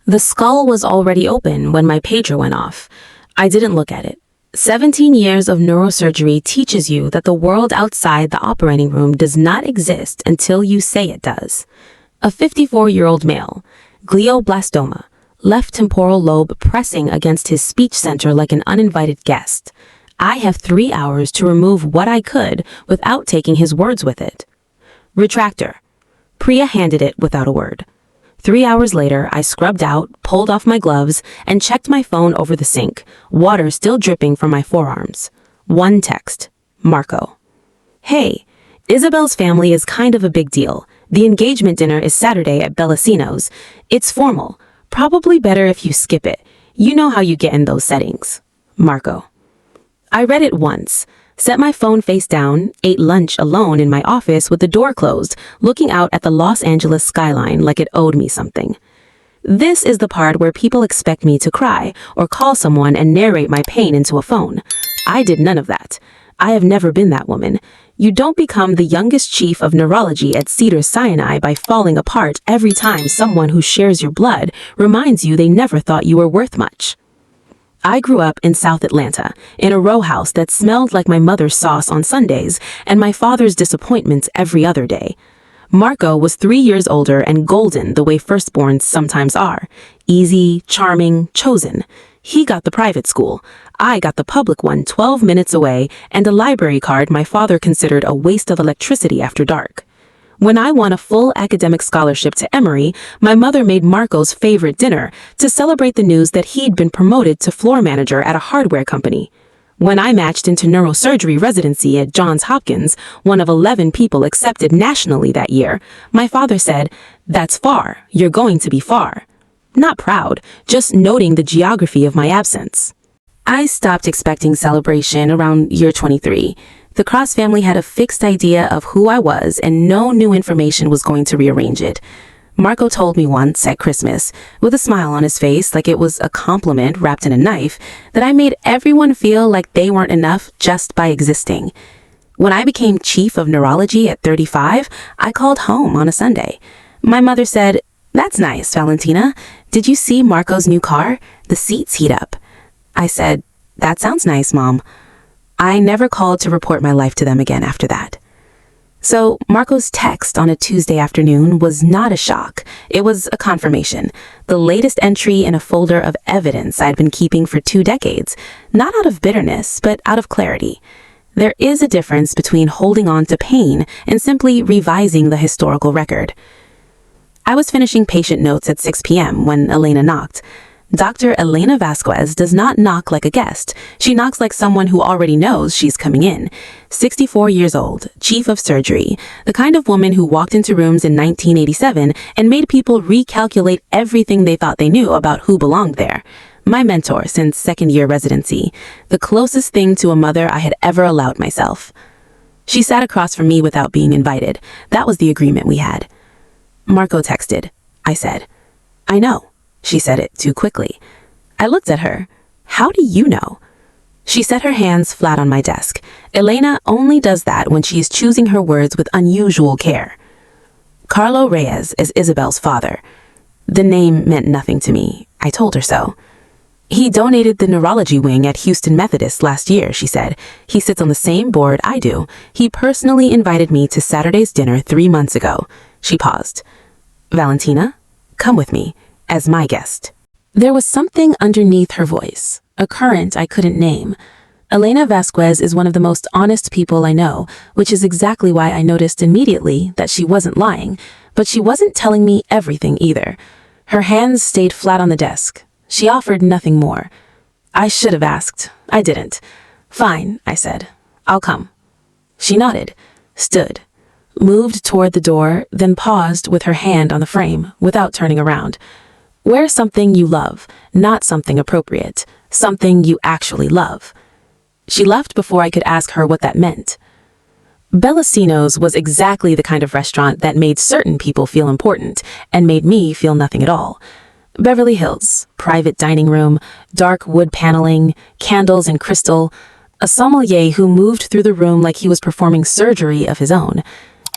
The skull was already open when my pager went off. I didn't look at it. 17 years of neurosurgery teaches you that the world outside the operating room does not exist until you say it does. A 54-year-old male, glioblastoma, left temporal lobe pressing against his speech center like an uninvited guest. I have 3 hours to remove what I could without taking his words with it. Retractor. Priya handed it without a word. 3 hours later, I scrubbed out, pulled off my gloves, and checked my phone over the sink, water still dripping from my forearms. One text. Marco. Hey, Isabel's family is kind of a big deal. The engagement dinner is Saturday at Bellacino's. It's formal. Probably better if you skip it. You know how you get in those settings. Marco. I read it once, set my phone face down, ate lunch alone in my office with the door closed, looking out at the Los Angeles skyline like it owed me something. This is the part where people expect me to cry or call someone and narrate my pain into a phone. I did none of that. I have never been that woman. You don't become the youngest chief of neurology at Cedars-Sinai by falling apart every time someone who shares your blood reminds you they never thought you were worth much. I grew up in South Atlanta, in a row house that smelled like my mother's sauce on Sundays and my father's disappointments every other day. Marco was 3 years older and golden the way firstborns sometimes are. Easy, charming, chosen. He got the private school. I got the public one 12 minutes away and a library card my father considered a waste of electricity after dark. When I won a full academic scholarship to Emory, my mother made Marco's favorite dinner to celebrate the news that he'd been promoted to floor manager at a hardware company. When I matched into neurosurgery residency at Johns Hopkins, one of 11 people accepted nationally that year, my father said, "That's far. You're going to be far." Not proud, just noting the geography of my absence. I stopped expecting celebration around year 23. The Cross family had a fixed idea of who I was, and no new information was going to rearrange it. Marco told me once at Christmas, with a smile on his face like it was a compliment wrapped in a knife, that I made everyone feel like they weren't enough just by existing. When I became chief of neurology at 35, I called home on a Sunday. My mother said, "That's nice, Valentina. Did you see Marco's new car? The seats heat up." I said, "That sounds nice, Mom." I never called to report my life to them again after that. So Marco's text on a Tuesday afternoon was not a shock. It was a confirmation, the latest entry in a folder of evidence I'd been keeping for 2 decades, not out of bitterness, but out of clarity. There is a difference between holding on to pain and simply revising the historical record. I was finishing patient notes at 6 p.m. when Elena knocked. Dr. Elena Vasquez does not knock like a guest. She knocks like someone who already knows she's coming in. 64 years old, chief of surgery, the kind of woman who walked into rooms in 1987 and made people recalculate everything they thought they knew about who belonged there. My mentor since second-year residency, the closest thing to a mother I had ever allowed myself. She sat across from me without being invited. That was the agreement we had. Marco texted. I said, "I know." She said it too quickly. I looked at her. "How do you know?" She set her hands flat on my desk. Elena only does that when she is choosing her words with unusual care. Carlo Reyes is Isabel's father. The name meant nothing to me. I told her so. "He donated the neurology wing at Houston Methodist last year," she said. "He sits on the same board I do. He personally invited me to Saturday's dinner 3 months ago." She paused. "Valentina, come with me. As my guest." There was something underneath her voice, a current I couldn't name. Elena Vasquez is one of the most honest people I know, which is exactly why I noticed immediately that she wasn't lying, but she wasn't telling me everything either. Her hands stayed flat on the desk. She offered nothing more. I should have asked. I didn't. "Fine," I said. "I'll come." She nodded, stood, moved toward the door, then paused with her hand on the frame without turning around. Wear something you love, not something appropriate, something you actually love. She left before I could ask her what that meant. Bellacino's was exactly the kind of restaurant that made certain people feel important and made me feel nothing at all. Beverly Hills, private dining room, dark wood paneling, candles and crystal, a sommelier who moved through the room like he was performing surgery of his own.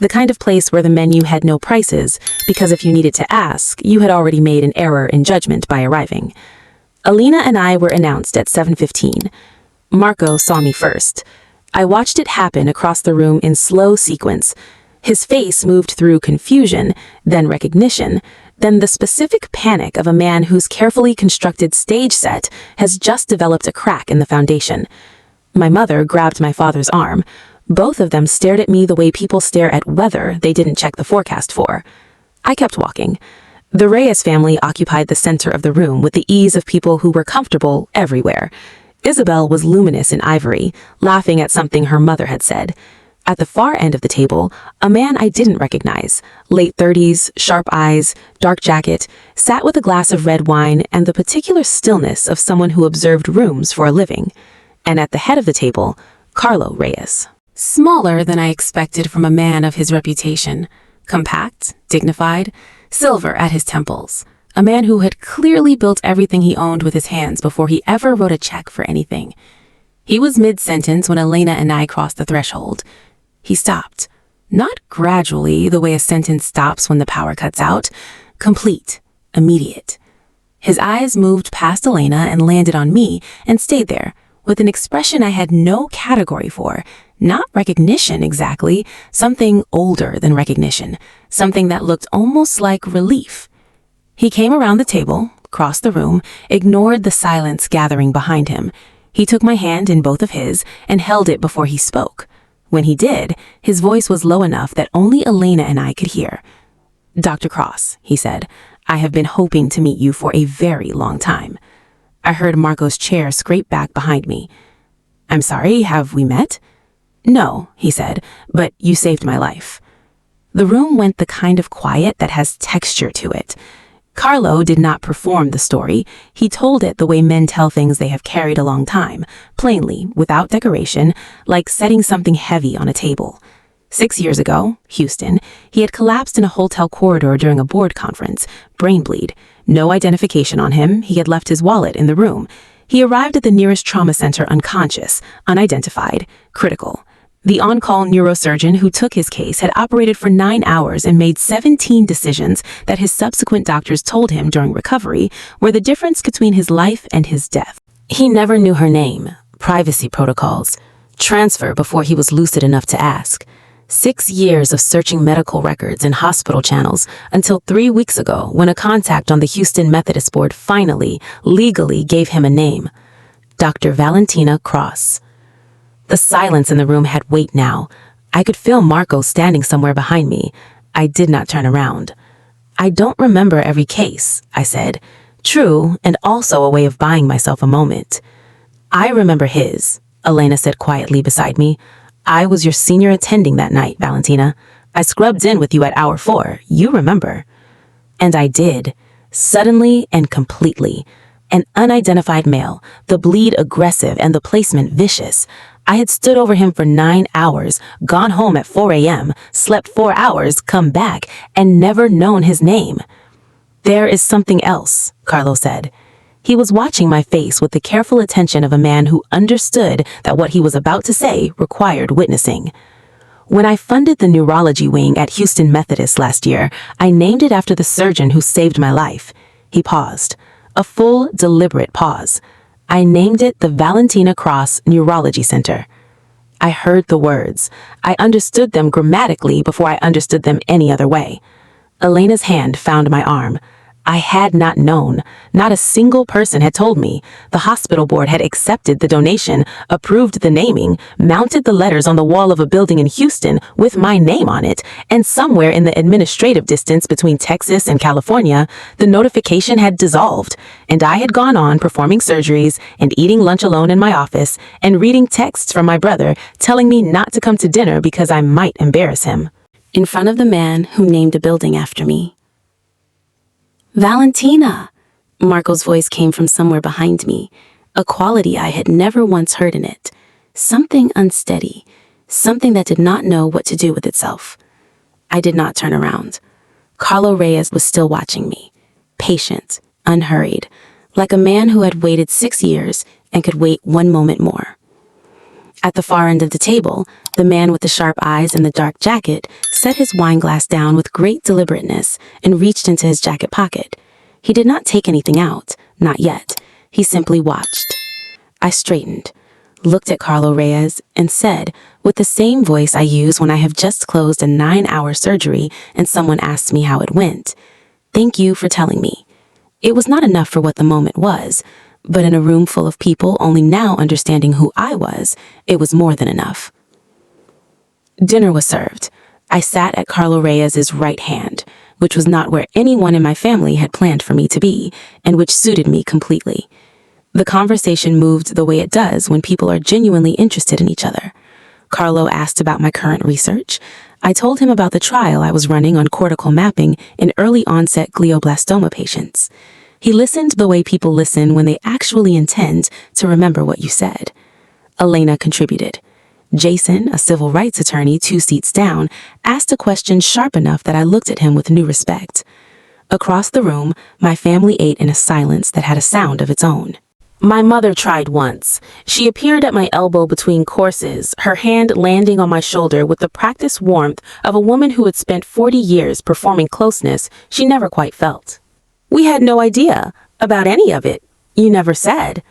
The kind of place where the menu had no prices, because if you needed to ask, you had already made an error in judgment by arriving. Alina and I were announced at 7:15. Marco saw me first. I watched it happen across the room in slow sequence. His face moved through confusion, then recognition, then the specific panic of a man whose carefully constructed stage set has just developed a crack in the foundation. My mother grabbed my father's arm. Both of them stared at me the way people stare at weather they didn't check the forecast for. I kept walking. The Reyes family occupied the center of the room with the ease of people who were comfortable everywhere. Isabel was luminous in ivory, laughing at something her mother had said. At the far end of the table, a man I didn't recognize, late 30s, sharp eyes, dark jacket, sat with a glass of red wine and the particular stillness of someone who observed rooms for a living. And at the head of the table, Carlo Reyes. Smaller than I expected from a man of his reputation. Compact, dignified, silver at his temples. A man who had clearly built everything he owned with his hands before he ever wrote a check for anything. He was mid-sentence when Elena and I crossed the threshold. He stopped. Not gradually, the way a sentence stops when the power cuts out. Complete. Immediate. His eyes moved past Elena and landed on me and stayed there, with an expression I had no category for. Not recognition exactly, something older than recognition, something that looked almost like relief. He came around the table, crossed the room, ignored the silence gathering behind him. He took my hand in both of his and held it before he spoke. When he did, his voice was low enough that only Elena and I could hear. "Dr. Cross," he said, "I have been hoping to meet you for a very long time." I heard Marco's chair scrape back behind me. "I'm sorry, have we met?" "No," he said, "but you saved my life." The room went the kind of quiet that has texture to it. Carlo did not perform the story. He told it the way men tell things they have carried a long time, plainly, without decoration, like setting something heavy on a table. 6 years ago, Houston, he had collapsed in a hotel corridor during a board conference, brain bleed. No identification on him. He had left his wallet in the room. He arrived at the nearest trauma center unconscious, unidentified, critical. The on-call neurosurgeon who took his case had operated for 9 hours and made 17 decisions that his subsequent doctors told him during recovery were the difference between his life and his death. He never knew her name, privacy protocols, transfer before he was lucid enough to ask. 6 years of searching medical records and hospital channels until 3 weeks ago when a contact on the Houston Methodist board finally, legally gave him a name. Dr. Valentina Cross. The silence in the room had weight now. I could feel Marco standing somewhere behind me. I did not turn around. "I don't remember every case," I said. True, and also a way of buying myself a moment. "I remember his," Elena said quietly beside me. "I was your senior attending that night, Valentina. I scrubbed in with you at hour 4. You remember." And I did, suddenly and completely. An unidentified male, the bleed aggressive and the placement vicious. I had stood over him for 9 hours, gone home at 4 a.m., slept 4 hours, come back, and never known his name. "There is something else," Carlo said. He was watching my face with the careful attention of a man who understood that what he was about to say required witnessing. "When I funded the neurology wing at Houston Methodist last year, I named it after the surgeon who saved my life." He paused. A full, deliberate pause. "I named it the Valentina Cross Neurology Center." I heard the words. I understood them grammatically before I understood them any other way. Elena's hand found my arm. I had not known. Not a single person had told me. The hospital board had accepted the donation, approved the naming, mounted the letters on the wall of a building in Houston with my name on it, and somewhere in the administrative distance between Texas and California, the notification had dissolved, and I had gone on performing surgeries and eating lunch alone in my office and reading texts from my brother telling me not to come to dinner because I might embarrass him. In front of the man who named a building after me. "Valentina!" Marco's voice came from somewhere behind me, a quality I had never once heard in it. Something unsteady, something that did not know what to do with itself. I did not turn around. Carlo Reyes was still watching me, patient, unhurried, like a man who had waited 6 years and could wait 1 moment more. At the far end of the table, The man with the sharp eyes and the dark jacket set his wine glass down with great deliberateness and reached into his jacket pocket. He did not take anything out, not yet. He simply watched. I straightened, looked at Carlo Reyes, and said, with the same voice I use when I have just closed a 9-hour surgery and someone asks me how it went, "Thank you for telling me." It was not enough for what the moment was, but in a room full of people only now understanding who I was, it was more than enough. Dinner was served. I sat at Carlo Reyes's right hand, which was not where anyone in my family had planned for me to be, and which suited me completely. The conversation moved the way it does when people are genuinely interested in each other. Carlo asked about my current research. I told him about the trial I was running on cortical mapping in early-onset glioblastoma patients. He listened the way people listen when they actually intend to remember what you said. Elena contributed. Jason, a civil rights attorney 2 seats down, asked a question sharp enough that I looked at him with new respect. Across the room, my family ate in a silence that had a sound of its own. My mother tried once. She appeared at my elbow between courses, her hand landing on my shoulder with the practiced warmth of a woman who had spent 40 years performing closeness she never quite felt. "We had no idea about any of it. You never said."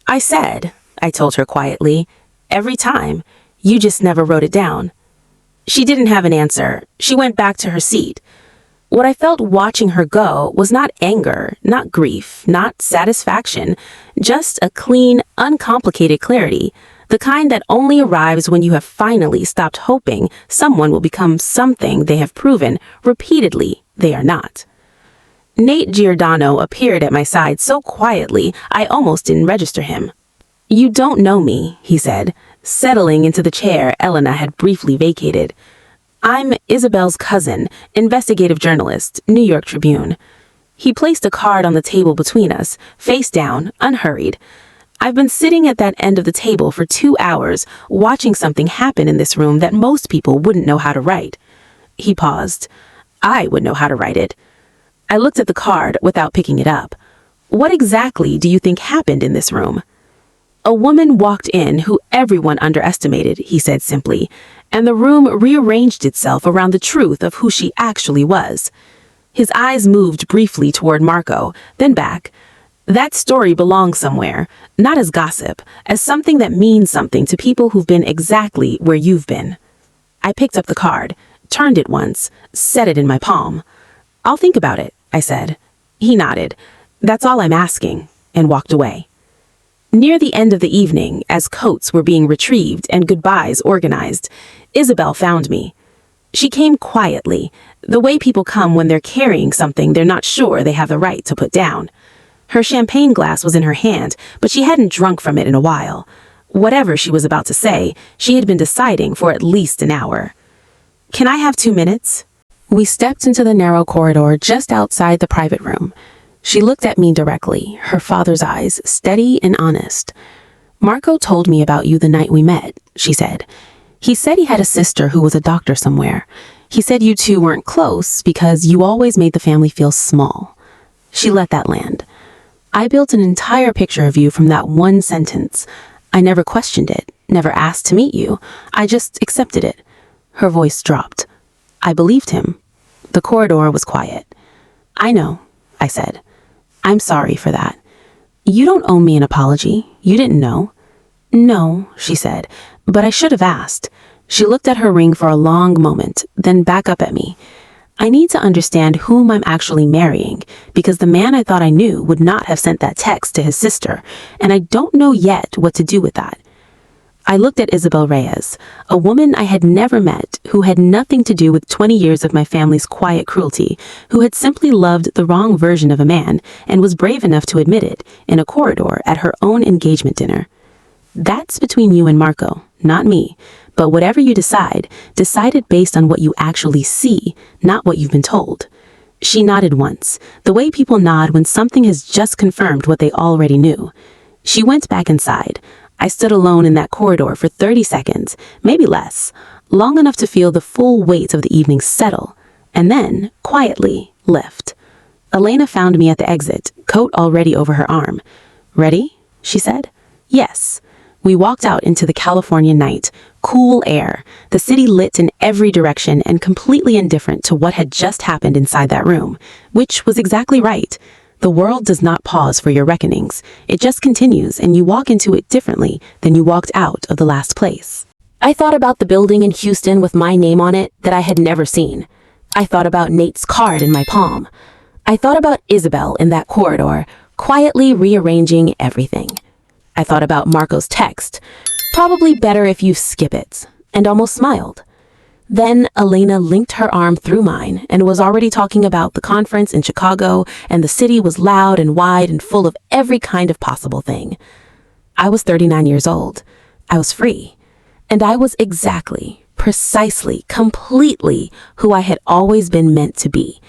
"I said," I told her quietly, "every time. You just never wrote it down." She didn't have an answer. She went back to her seat. What I felt watching her go was not anger, not grief, not satisfaction, just a clean, uncomplicated clarity, the kind that only arrives when you have finally stopped hoping someone will become something they have proven repeatedly they are not. Nate Giordano appeared at my side so quietly I almost didn't register him. "You don't know me," he said, settling into the chair Elena had briefly vacated. "I'm Isabel's cousin, investigative journalist, New York Tribune." He placed a card on the table between us, face down, unhurried. "I've been sitting at that end of the table for 2 hours, watching something happen in this room that most people wouldn't know how to write." He paused. "I would know how to write it." I looked at the card without picking it up. "What exactly do you think happened in this room?" "A woman walked in who everyone underestimated," he said simply, "and the room rearranged itself around the truth of who she actually was." His eyes moved briefly toward Marco, then back. "That story belongs somewhere, not as gossip, as something that means something to people who've been exactly where you've been." I picked up the card, turned it once, set it in my palm. "I'll think about it," I said. He nodded. "That's all I'm asking," and walked away. Near the end of the evening, as coats were being retrieved and goodbyes organized, Isabel found me. She came quietly, the way people come when they're carrying something they're not sure they have the right to put down. Her champagne glass was in her hand, but she hadn't drunk from it in a while. Whatever she was about to say, she had been deciding for at least an hour. "Can I have 2 minutes?" We stepped into the narrow corridor just outside the private room. She looked at me directly, her father's eyes steady and honest. "Marco told me about you the night we met," she said. "He said he had a sister who was a doctor somewhere. He said you two weren't close because you always made the family feel small." She let that land. "I built an entire picture of you from that one sentence. I never questioned it, never asked to meet you. I just accepted it." Her voice dropped. I believed him. The corridor was quiet. "I know," I said. "I'm sorry for that." "You don't owe me an apology. You didn't know." "No," she said, "but I should have asked." She looked at her ring for a long moment, then back up at me. "I need to understand whom I'm actually marrying, because the man I thought I knew would not have sent that text to his sister, and I don't know yet what to do with that." I looked at Isabel Reyes, a woman I had never met, who had nothing to do with 20 years of my family's quiet cruelty, who had simply loved the wrong version of a man and was brave enough to admit it in a corridor at her own engagement dinner. "That's between you and Marco, not me. But whatever you decide it based on what you actually see, not what you've been told." She nodded once, the way people nod when something has just confirmed what they already knew. She went back inside. I stood alone in that corridor for 30 seconds, maybe less, long enough to feel the full weight of the evening settle, and then, quietly, lift. Elena found me at the exit, coat already over her arm. "Ready?" she said. "Yes." We walked out into the California night, cool air, the city lit in every direction and completely indifferent to what had just happened inside that room, which was exactly right. The world does not pause for your reckonings. It just continues, and you walk into it differently than you walked out of the last place. I thought about the building in Houston with my name on it that I had never seen. I thought about Nate's card in my palm. I thought about Isabel in that corridor, quietly rearranging everything. I thought about Marco's text, probably better if you skip it, and almost smiled. Then Elena linked her arm through mine and was already talking about the conference in Chicago, and the city was loud and wide and full of every kind of possible thing. I was 39 years old. I was free. And I was exactly, precisely, completely who I had always been meant to be.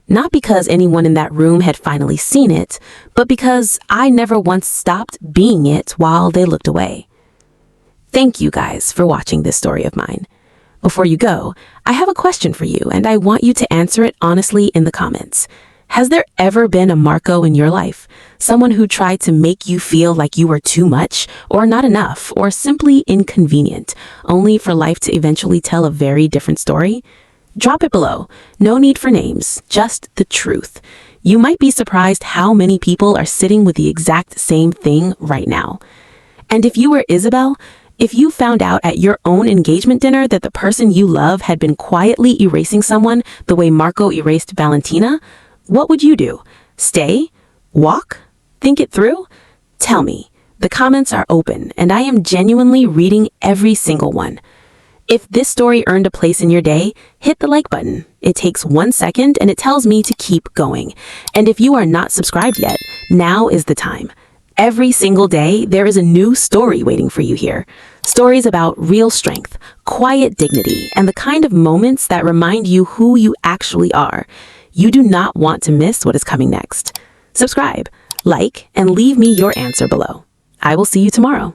Not because anyone in that room had finally seen it, but because I never once stopped being it while they looked away. Thank you guys for watching this story of mine. Before you go, I have a question for you, and I want you to answer it honestly in the comments. Has there ever been a Marco in your life? Someone who tried to make you feel like you were too much, or not enough, or simply inconvenient, only for life to eventually tell a very different story? Drop it below. No need for names, just the truth. You might be surprised how many people are sitting with the exact same thing right now. And if you were Isabel, if you found out at your own engagement dinner that the person you love had been quietly erasing someone the way Marco erased Valentina, what would you do? Stay? Walk? Think it through? Tell me. The comments are open, and I am genuinely reading every single one. If this story earned a place in your day, hit the like button. It takes 1 second and it tells me to keep going. And if you are not subscribed yet, now is the time. Every single day, there is a new story waiting for you here. Stories about real strength, quiet dignity, and the kind of moments that remind you who you actually are. You do not want to miss what is coming next. Subscribe, like, and leave me your answer below. I will see you tomorrow.